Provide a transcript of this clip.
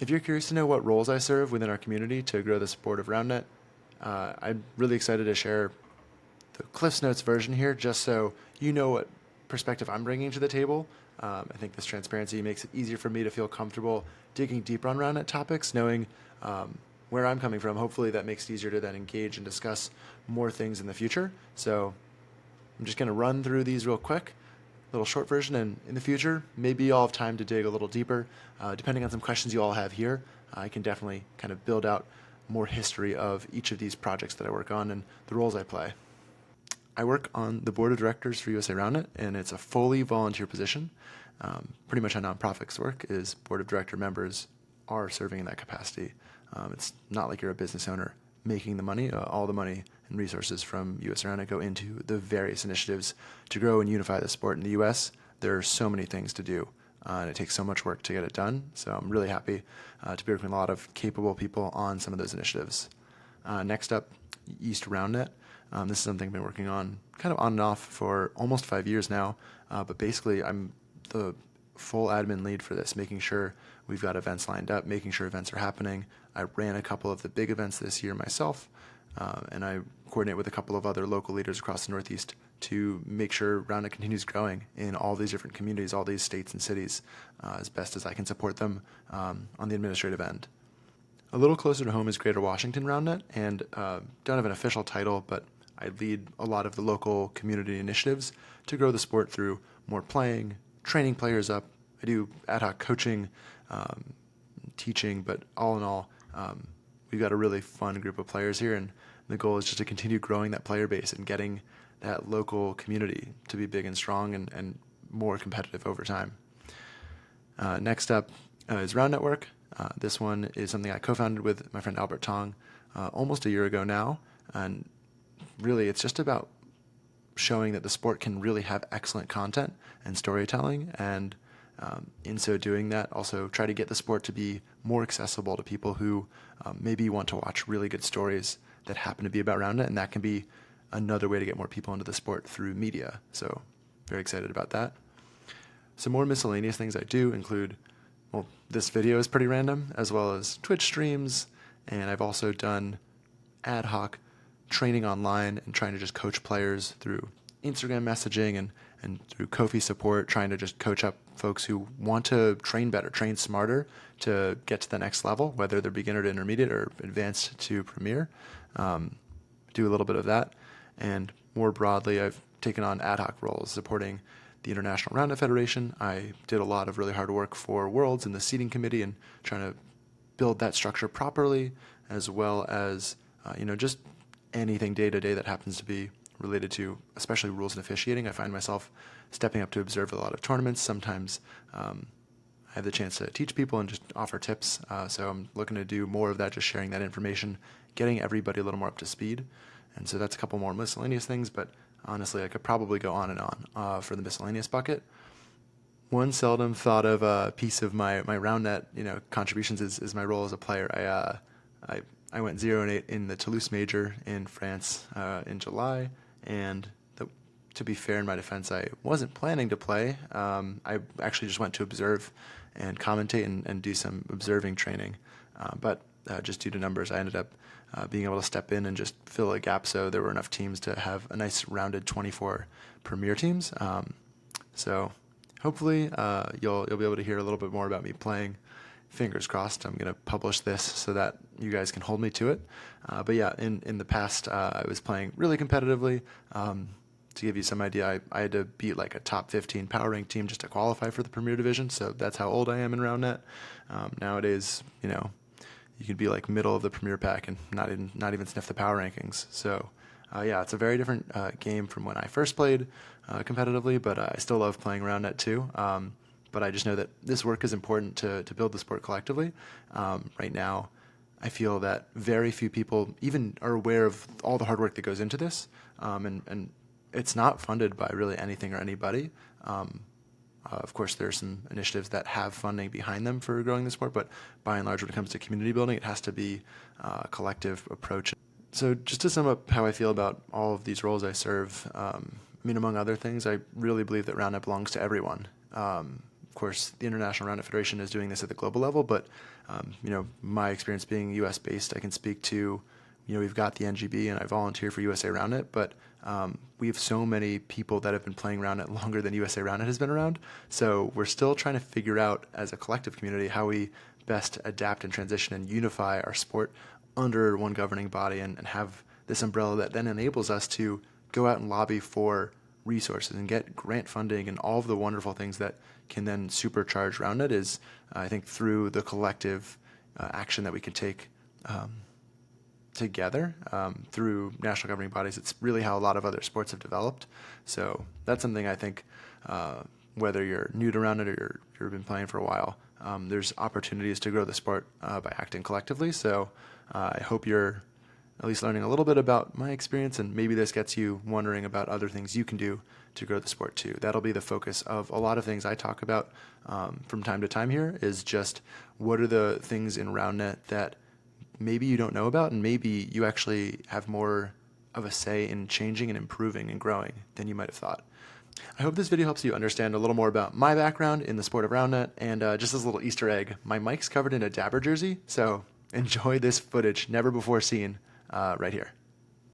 If you're curious to know what roles I serve within our community to grow the support of Roundnet, I'm really excited to share the Cliff's Notes version here, just so you know what perspective I'm bringing to the table. I think this transparency makes it easier for me to feel comfortable digging deeper on Roundnet topics, knowing where I'm coming from. Hopefully that makes it easier to then engage and discuss more things in the future. So I'm just going to run through these real quick, little short version, and in the future, maybe I'll have time to dig a little deeper. Depending on some questions you all have here, I can definitely kind of build out more history of each of these projects that I work on and the roles I play. I work on the board of directors for USA Roundnet, and it's a fully volunteer position. Pretty much how nonprofits work is board of director members are serving in that capacity. It's not like you're a business owner making the money. All the money and resources from US Roundnet go into the various initiatives to grow and unify the sport in the US. There are so many things to do, and it takes so much work to get it done. So I'm really happy to be working with a lot of capable people on some of those initiatives. Next up, East Roundnet. This is something I've been working on kind of on and off for almost 5 years now, but basically I'm the full admin lead for this, making sure we've got events lined up, making sure events are happening. I ran a couple of the big events this year myself, and I coordinate with a couple of other local leaders across the Northeast to make sure Roundnet continues growing in all these different communities, all these states and cities, as best as I can support them on the administrative end. A little closer to home is Greater Washington Roundnet, and don't have an official title, but I lead a lot of the local community initiatives to grow the sport through more playing, training players up. I do ad hoc coaching, teaching, but all in all, we've got a really fun group of players here, and the goal is just to continue growing that player base and getting that local community to be big and strong and more competitive over time. Next up is Round Network. This one is something I co-founded with my friend Albert Tong almost a year ago now, and really it's just about showing that the sport can really have excellent content and storytelling, and in so doing that also try to get the sport to be more accessible to people who maybe want to watch really good stories that happen to be about Roundnet, and that can be another way to get more people into the sport through media. So very excited about that. Some more miscellaneous things I do include, well, this video is pretty random, as well as Twitch streams, and I've also done ad hoc training online and trying to just coach players through Instagram messaging and through Ko-fi support, trying to just coach up folks who want to train better, train smarter to get to the next level, whether they're beginner to intermediate or advanced to premier. Do a little bit of that. And more broadly, I've taken on ad hoc roles supporting the International Roundnet Federation. I did a lot of really hard work for Worlds in the seating committee and trying to build that structure properly, as well as just anything day-to-day that happens to be related to, especially rules and officiating. I find myself stepping up to observe a lot of tournaments. Sometimes I have the chance to teach people and just offer tips. So I'm looking to do more of that, just sharing that information, getting everybody a little more up to speed. And so that's a couple more miscellaneous things, but honestly, I could probably go on and on for the miscellaneous bucket. One seldom thought of piece of my Roundnet contributions is my role as a player. I went 0-8 in the Toulouse Major in France in July, and to be fair, in my defense, I wasn't planning to play. I actually just went to observe and commentate and do some observing training, but just due to numbers, I ended up being able to step in and just fill a gap, so there were enough teams to have a nice rounded 24 premier teams. So hopefully you'll be able to hear a little bit more about me playing. Fingers crossed. I'm going to publish this so that you guys can hold me to it. But yeah, in the past, I was playing really competitively. To give you some idea, I had to beat like a top 15 power rank team just to qualify for the Premier Division. So that's how old I am in Roundnet. Nowadays, you could be like middle of the Premier Pack and not even sniff the power rankings. So yeah, it's a very different game from when I first played competitively, but I still love playing Roundnet too. But I just know that this work is important to build the sport collectively. Right now, I feel that very few people even are aware of all the hard work that goes into this, and it's not funded by really anything or anybody. Of course, there are some initiatives that have funding behind them for growing the sport, but by and large, when it comes to community building, it has to be a collective approach. So just to sum up how I feel about all of these roles I serve, among other things, I really believe that Roundnet belongs to everyone. Of course, the International Roundnet Federation is doing this at the global level, but my experience being U.S. based, I can speak to, we've got the NGB and I volunteer for USA Roundnet, but we have so many people that have been playing Roundnet longer than USA Roundnet has been around. So we're still trying to figure out as a collective community how we best adapt and transition and unify our sport under one governing body and have this umbrella that then enables us to go out and lobby for resources and get grant funding and all of the wonderful things that can then supercharge Roundnet is, I think, through the collective action that we can take together through national governing bodies. It's really how a lot of other sports have developed. So that's something I think, whether you're new to Roundnet or you've been playing for a while, there's opportunities to grow the sport by acting collectively. So I hope you're at least learning a little bit about my experience, and maybe this gets you wondering about other things you can do to grow the sport too. That'll be the focus of a lot of things I talk about from time to time here, is just what are the things in Roundnet that maybe you don't know about, and maybe you actually have more of a say in changing and improving and growing than you might have thought. I hope this video helps you understand a little more about my background in the sport of Roundnet, and just as a little Easter egg, my mic's covered in a Dabber jersey, so enjoy this footage, never before seen, right here.